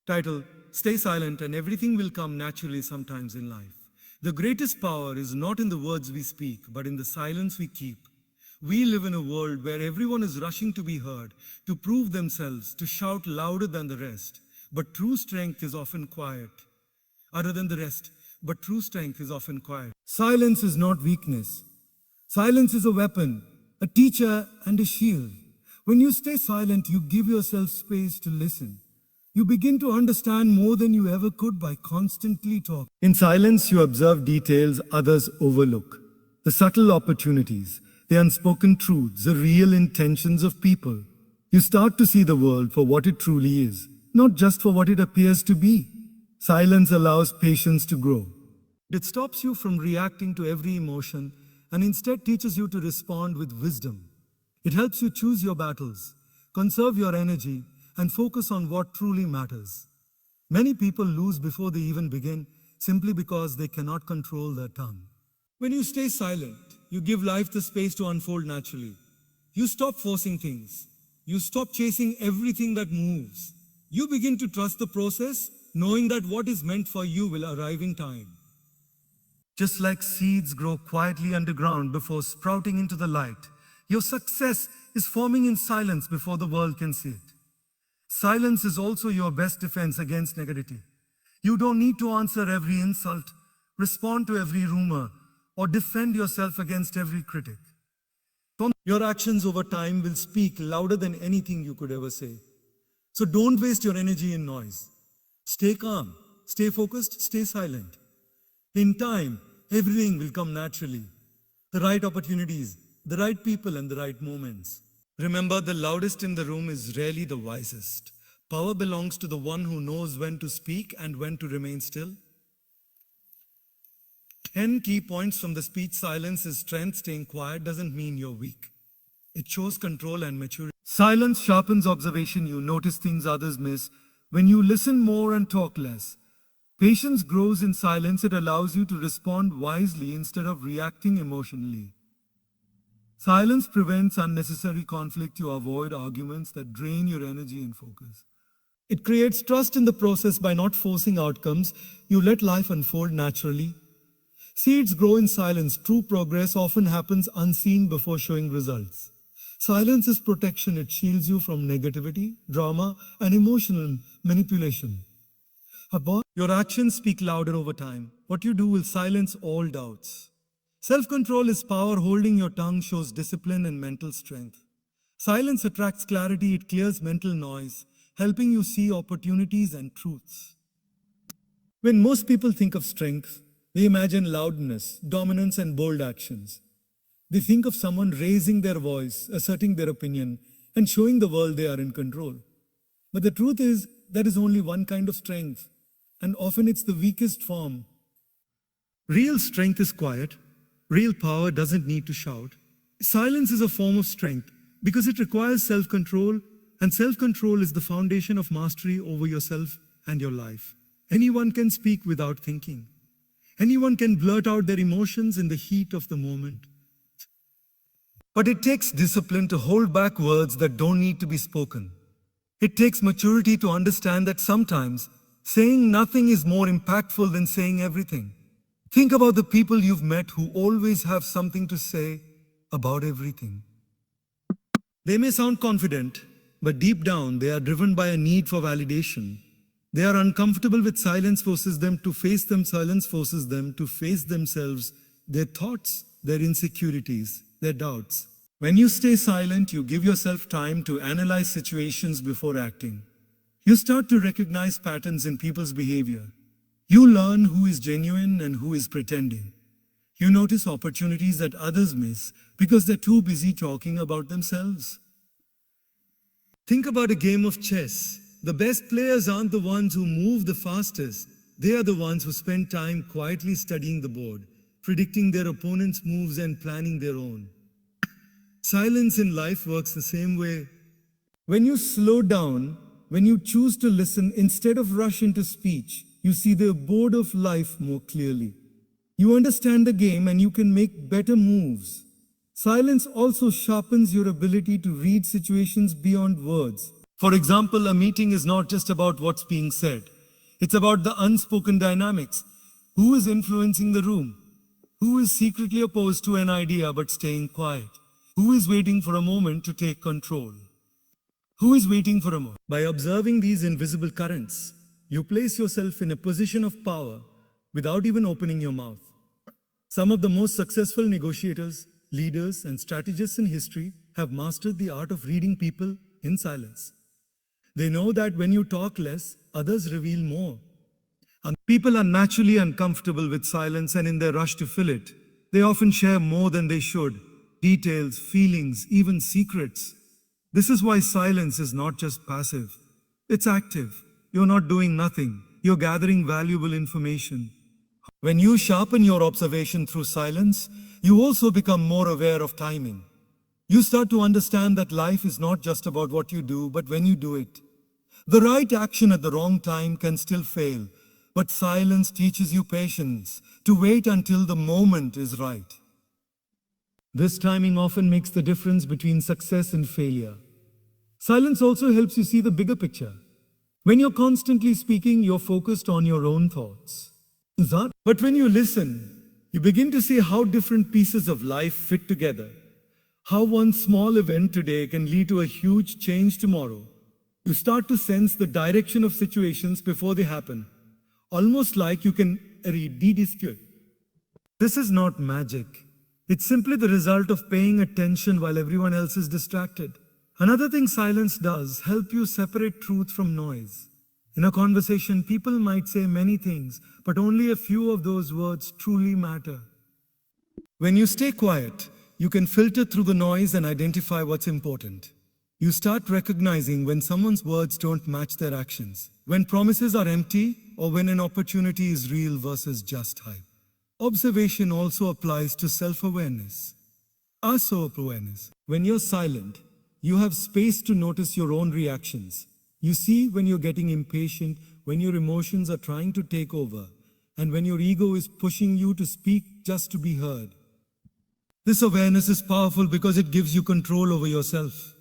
Title: Stay silent and everything will come naturally sometimes in life. The greatest power is not in the words we speak, but in the silence we keep. We live in a world where everyone is rushing to be heard, to prove themselves, to shout louder than the rest. But true strength is often quiet. Other than the rest, but true strength is often quiet. Silence is not weakness. Silence is a weapon, a teacher, and a shield. When you stay silent, you give yourself space to listen. You begin to understand more than you ever could by constantly talking. In silence, you observe details others overlook. The subtle opportunities, the unspoken truths, the real intentions of people. You start to see the world for what it truly is, not just for what it appears to be. Silence allows patience to grow. It stops you from reacting to every emotion and instead teaches you to respond with wisdom. It helps you choose your battles, conserve your energy, and focus on what truly matters. Many people lose before they even begin simply because they cannot control their tongue. When you stay silent, you give life the space to unfold naturally. You stop forcing things. You stop chasing everything that moves. You begin to trust the process, knowing that what is meant for you will arrive in time. Just like seeds grow quietly underground before sprouting into the light, your success is forming in silence before the world can see it. Silence is also your best defense against negativity. You don't need to answer every insult, respond to every rumor, or defend yourself against every critic. Your actions over time will speak louder than anything you could ever say. So don't waste your energy in noise. Stay calm, stay focused, stay silent. In time, everything will come naturally. The right opportunities, the right people, and the right moments. Remember, the loudest in the room is rarely the wisest. Power belongs to the one who knows when to speak and when to remain still. 10 key points from the speech: silence is strength. Staying quiet doesn't mean you're weak. It shows control and maturity. Silence sharpens observation. You notice things others miss when you listen more and talk less. Patience grows in silence. It allows you to respond wisely instead of reacting emotionally. Silence prevents unnecessary conflict. You avoid arguments that drain your energy and focus. It creates trust in the process. By not forcing outcomes, you let life unfold naturally. Seeds grow in silence. True progress often happens unseen before showing results. Silence is protection. It shields you from negativity, drama, and emotional manipulation. Your actions speak louder over time. What you do will silence all doubts. Self-control is power. Holding your tongue shows discipline and mental strength. Silence attracts clarity. It clears mental noise, helping you see opportunities and truths. When most people think of strength, they imagine loudness, dominance, and bold actions. They think of someone raising their voice, asserting their opinion, and showing the world they are in control. But the truth is, there is only one kind of strength, and often it's the weakest form. Real strength is quiet. Real power doesn't need to shout. Silence is a form of strength because it requires self-control, and self-control is the foundation of mastery over yourself and your life. Anyone can speak without thinking. Anyone can blurt out their emotions in the heat of the moment. But it takes discipline to hold back words that don't need to be spoken. It takes maturity to understand that sometimes saying nothing is more impactful than saying everything. Think about the people you've met who always have something to say about everything. They may sound confident, but deep down they are driven by a need for validation. They are uncomfortable with silence. Forces them to face them. Silence forces them to face themselves, their thoughts, their insecurities, their doubts. When you stay silent, you give yourself time to analyze situations before acting. You start to recognize patterns in people's behavior. You learn who is genuine and who is pretending. You notice opportunities that others miss because they're too busy talking about themselves. Think about a game of chess. The best players aren't the ones who move the fastest. They are the ones who spend time quietly studying the board, predicting their opponent's moves and planning their own. Silence in life works the same way. When you slow down, when you choose to listen instead of rush into speech, you see the board of life more clearly. You understand the game and you can make better moves. Silence also sharpens your ability to read situations beyond words. For example, a meeting is not just about what's being said. It's about the unspoken dynamics. Who is influencing the room? Who is secretly opposed to an idea but staying quiet? Who is waiting for a moment to take control? Who is waiting for a moment? By observing these invisible currents, you place yourself in a position of power without even opening your mouth. Some of the most successful negotiators, leaders, and strategists in history have mastered the art of reading people in silence. They know that when you talk less, others reveal more. And people are naturally uncomfortable with silence, and in their rush to fill it, they often share more than they should. Details, feelings, even secrets. This is why silence is not just passive. It's active. You're not doing nothing. You're gathering valuable information. When you sharpen your observation through silence, you also become more aware of timing. You start to understand that life is not just about what you do, but when you do it. The right action at the wrong time can still fail, but silence teaches you patience, to wait until the moment is right. This timing often makes the difference between success and failure. Silence also helps you see the bigger picture. When you're constantly speaking, you're focused on your own thoughts. But when you listen, you begin to see how different pieces of life fit together. How one small event today can lead to a huge change tomorrow. You start to sense the direction of situations before they happen, almost like you can read the. This is not magic. It's simply the result of paying attention while everyone else is distracted. Another thing silence does help you separate truth from noise. In a conversation, people might say many things, but only a few of those words truly matter. When you stay quiet, you can filter through the noise and identify what's important. You start recognizing when someone's words don't match their actions, when promises are empty, or when an opportunity is real versus just hype. Observation also applies to self-awareness. Our self-awareness. When you're silent, you have space to notice your own reactions. You see when you're getting impatient, when your emotions are trying to take over, and when your ego is pushing you to speak just to be heard. This awareness is powerful because it gives you control over yourself.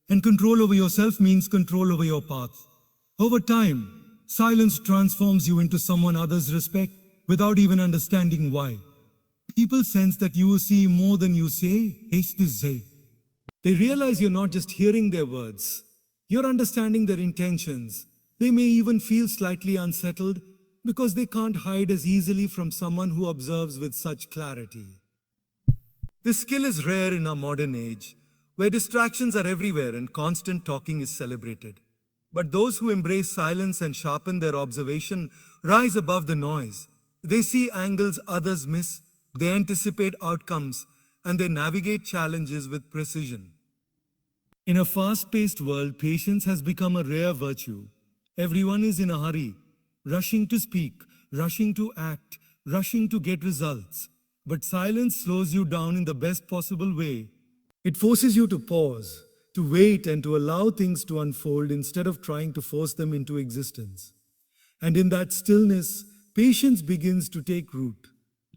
And control over yourself means control over your path. Over time, silence transforms you into someone others respect without even understanding why. People sense that you see more than you say. They realize you're not just hearing their words, you're understanding their intentions. They may even feel slightly unsettled because they can't hide as easily from someone who observes with such clarity. This skill is rare in our modern age, where distractions are everywhere and constant talking is celebrated. But those who embrace silence and sharpen their observation rise above the noise. They see angles others miss, they anticipate outcomes, and they navigate challenges with precision. In a fast-paced world, patience has become a rare virtue. Everyone is in a hurry, rushing to speak, rushing to act, rushing to get results. But silence slows you down in the best possible way. It forces you to pause, to wait, and to allow things to unfold instead of trying to force them into existence. And in that stillness, patience begins to take root.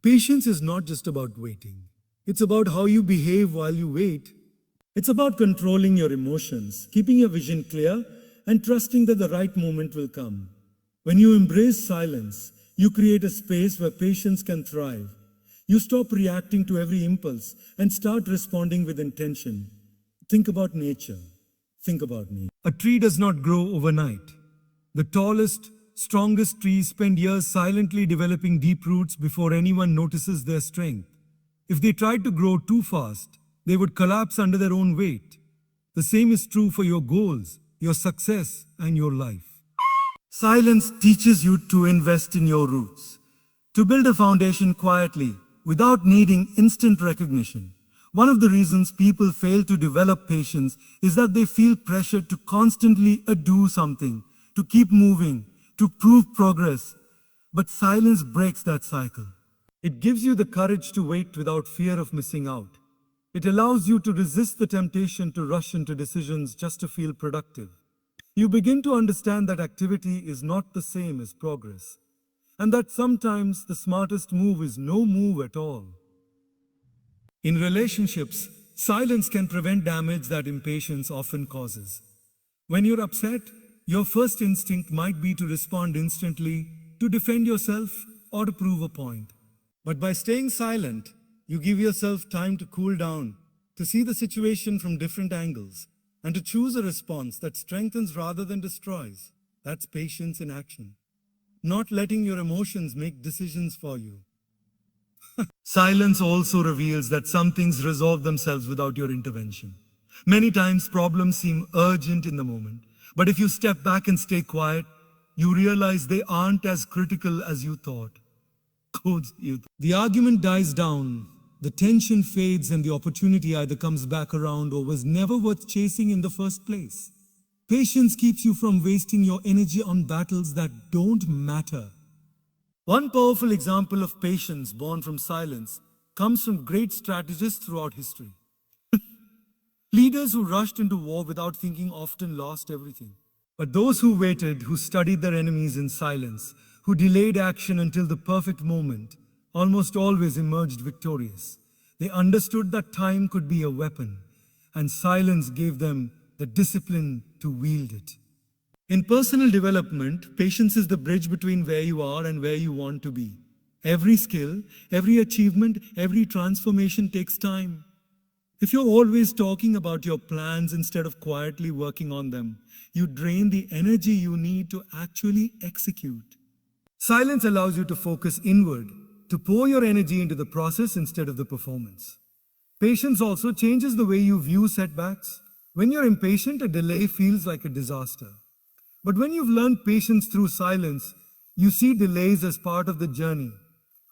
Patience is not just about waiting. It's about how you behave while you wait. It's about controlling your emotions, keeping your vision clear, and trusting that the right moment will come. When you embrace silence, you create a space where patience can thrive. You stop reacting to every impulse and start responding with intention. Think about nature. Think about me. A tree does not grow overnight. The tallest, strongest trees spend years silently developing deep roots before anyone notices their strength. If they tried to grow too fast, they would collapse under their own weight. The same is true for your goals, your success, and your life. Silence teaches you to invest in your roots, to build a foundation quietly, without needing instant recognition. One of the reasons people fail to develop patience is that they feel pressured to constantly do something, to keep moving, to prove progress. But silence breaks that cycle. It gives you the courage to wait without fear of missing out. It allows you to resist the temptation to rush into decisions just to feel productive. You begin to understand that activity is not the same as progress, and that sometimes the smartest move is no move at all. In relationships, silence can prevent damage that impatience often causes. When you're upset, your first instinct might be to respond instantly, to defend yourself, or to prove a point. But by staying silent, you give yourself time to cool down, to see the situation from different angles, and to choose a response that strengthens rather than destroys. That's patience in action. Not letting your emotions make decisions for you. Silence also reveals that some things resolve themselves without your intervention. Many times problems seem urgent in the moment, but if you step back and stay quiet, you realize they aren't as critical as you thought. The argument dies down, the tension fades, and the opportunity either comes back around or was never worth chasing in the first place. Patience keeps you from wasting your energy on battles that don't matter. One powerful example of patience born from silence comes from great strategists throughout history. Leaders who rushed into war without thinking often lost everything. But those who waited, who studied their enemies in silence, who delayed action until the perfect moment, almost always emerged victorious. They understood that time could be a weapon, and silence gave them the discipline to wield it. In personal development, patience is the bridge between where you are and where you want to be. Every skill, every achievement, every transformation takes time. If you're always talking about your plans instead of quietly working on them, you drain the energy you need to actually execute. Silence allows you to focus inward, to pour your energy into the process instead of the performance. Patience also changes the way you view setbacks. When you're impatient, a delay feels like a disaster. But when you've learned patience through silence, you see delays as part of the journey,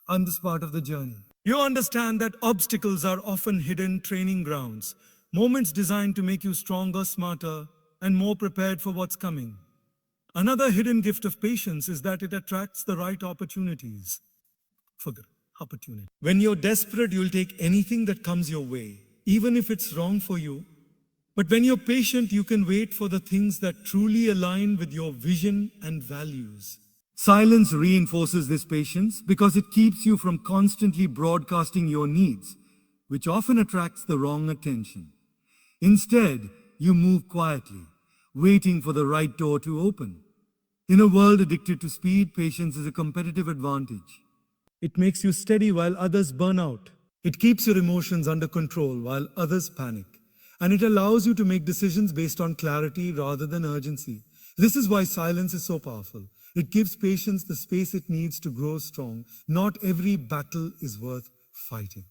and this part of the journey. You understand that obstacles are often hidden training grounds, moments designed to make you stronger, smarter, and more prepared for what's coming. Another hidden gift of patience is that it attracts the right opportunities. Opportunity. When you're desperate, you'll take anything that comes your way, even if it's wrong for you. But when you're patient, you can wait for the things that truly align with your vision and values. Silence reinforces this patience because it keeps you from constantly broadcasting your needs, which often attracts the wrong attention. Instead, you move quietly, waiting for the right door to open. In a world addicted to speed, patience is a competitive advantage. It makes you steady while others burn out. It keeps your emotions under control while others panic. And it allows you to make decisions based on clarity rather than urgency. This is why silence is so powerful. It gives patience the space it needs to grow strong. Not every battle is worth fighting.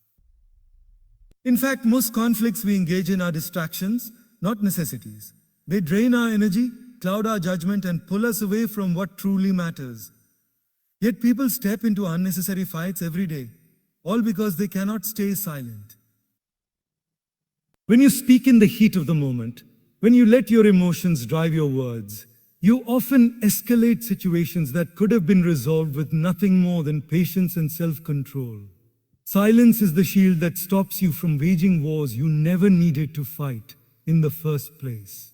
In fact, most conflicts we engage in are distractions, not necessities. They drain our energy, cloud our judgment, and pull us away from what truly matters. Yet people step into unnecessary fights every day, all because they cannot stay silent. When you speak in the heat of the moment, when you let your emotions drive your words, you often escalate situations that could have been resolved with nothing more than patience and self-control. Silence is the shield that stops you from waging wars you never needed to fight in the first place.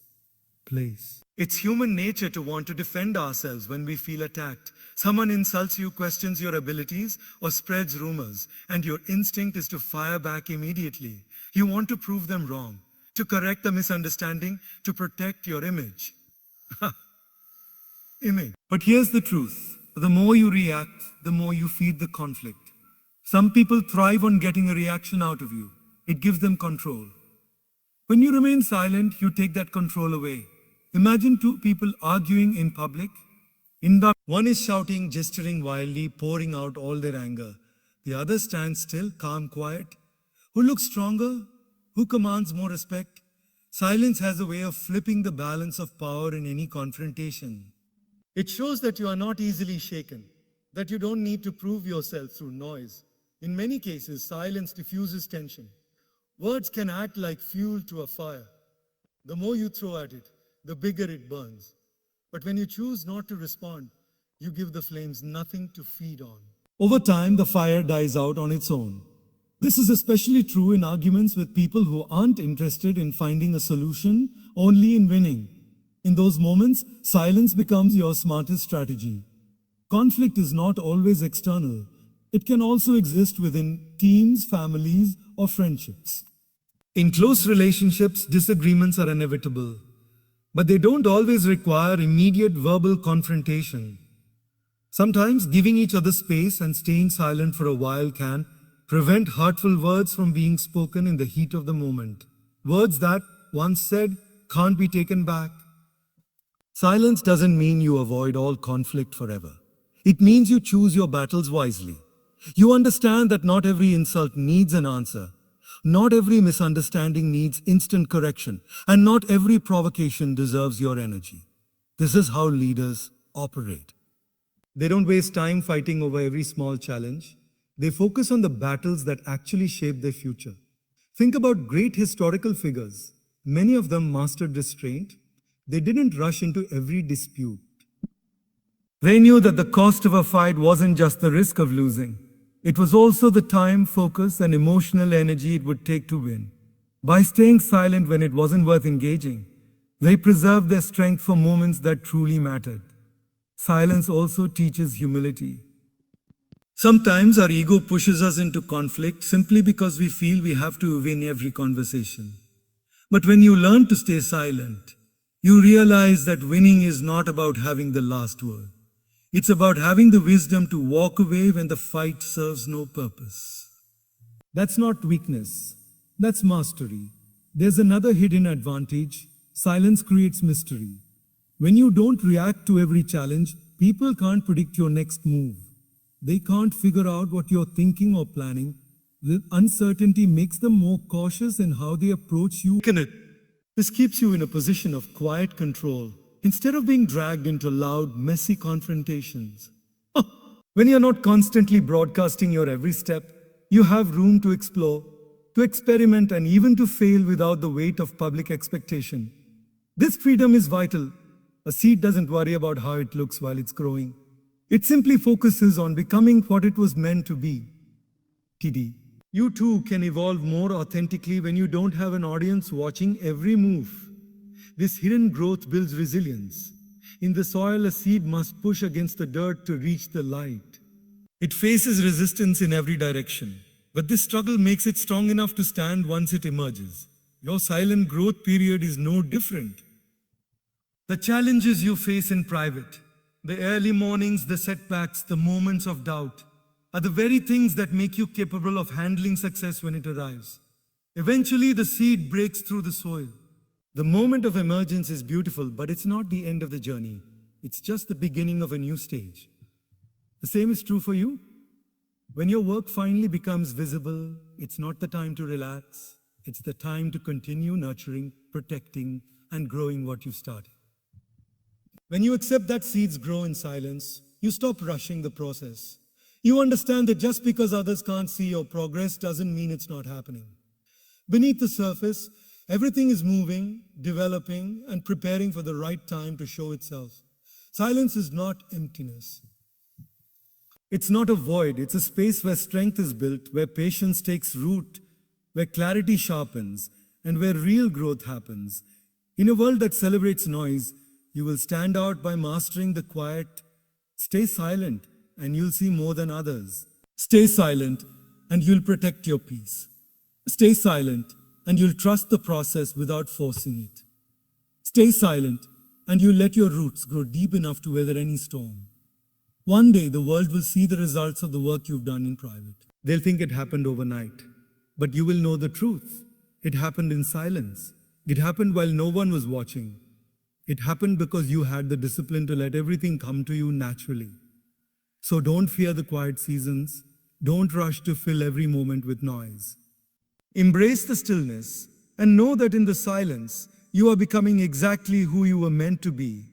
It's human nature to want to defend ourselves when we feel attacked. Someone insults you, questions your abilities, or spreads rumors, and your instinct is to fire back immediately. You want to prove them wrong, to correct the misunderstanding, to protect your image. But here's the truth. The more you react, the more you feed the conflict. Some people thrive on getting a reaction out of you. It gives them control. When you remain silent, you take that control away. Imagine two people arguing in public. One is shouting, gesturing wildly, pouring out all their anger. The other stands still, calm, quiet. Who looks stronger? Who commands more respect? Silence has a way of flipping the balance of power in any confrontation. It shows that you are not easily shaken, that you don't need to prove yourself through noise. In many cases, silence diffuses tension. Words can act like fuel to a fire. The more you throw at it, the bigger it burns. But when you choose not to respond, you give the flames nothing to feed on. Over time, the fire dies out on its own. This is especially true in arguments with people who aren't interested in finding a solution, only in winning. In those moments, silence becomes your smartest strategy. Conflict is not always external. It can also exist within teams, families, or friendships. In close relationships, disagreements are inevitable. But they don't always require immediate verbal confrontation. Sometimes giving each other space and staying silent for a while can prevent hurtful words from being spoken in the heat of the moment. Words that, once said, can't be taken back. Silence doesn't mean you avoid all conflict forever. It means you choose your battles wisely. You understand that not every insult needs an answer. Not every misunderstanding needs instant correction, and not every provocation deserves your energy. This is how leaders operate. They don't waste time fighting over every small challenge. They focus on the battles that actually shape their future. Think about great historical figures. Many of them mastered restraint. They didn't rush into every dispute. They knew that the cost of a fight wasn't just the risk of losing. It was also the time, focus, and emotional energy it would take to win. By staying silent when it wasn't worth engaging, they preserved their strength for moments that truly mattered. Silence also teaches humility. Sometimes our ego pushes us into conflict simply because we feel we have to win every conversation. But when you learn to stay silent, you realize that winning is not about having the last word. It's about having the wisdom to walk away when the fight serves no purpose. That's not weakness, that's mastery. There's another hidden advantage. Silence creates mystery. When you don't react to every challenge, people can't predict your next move. They can't figure out what you're thinking or planning. The uncertainty makes them more cautious in how they approach you. This keeps you in a position of quiet control instead of being dragged into loud, messy confrontations. When you're not constantly broadcasting your every step, you have room to explore, to experiment, and even to fail without the weight of public expectation. This freedom is vital. A seed doesn't worry about how it looks while it's growing. It simply focuses on becoming what it was meant to be. TD. You too can evolve more authentically when you don't have an audience watching every move. This hidden growth builds resilience. In the soil, a seed must push against the dirt to reach the light. It faces resistance in every direction, but this struggle makes it strong enough to stand once it emerges. Your silent growth period is no different. The challenges you face in private, the early mornings, the setbacks, the moments of doubt, are the very things that make you capable of handling success when it arrives. Eventually, the seed breaks through the soil. The moment of emergence is beautiful, but it's not the end of the journey. It's just the beginning of a new stage. The same is true for you. When your work finally becomes visible, it's not the time to relax. It's the time to continue nurturing, protecting, and growing what you've started. When you accept that seeds grow in silence, you stop rushing the process. You understand that just because others can't see your progress doesn't mean it's not happening. Beneath the surface, everything is moving, developing, and preparing for the right time to show itself. Silence is not emptiness. It's not a void. It's a space where strength is built, where patience takes root, where clarity sharpens, and where real growth happens. In a world that celebrates noise, you will stand out by mastering the quiet. Stay silent, and you'll see more than others. Stay silent, and you'll protect your peace. Stay silent, and you'll trust the process without forcing it. Stay silent, and you'll let your roots grow deep enough to weather any storm. One day, the world will see the results of the work you've done in private. They'll think it happened overnight, but you will know the truth. It happened in silence. It happened while no one was watching. It happened because you had the discipline to let everything come to you naturally. So don't fear the quiet seasons. Don't rush to fill every moment with noise. Embrace the stillness and know that in the silence, you are becoming exactly who you were meant to be.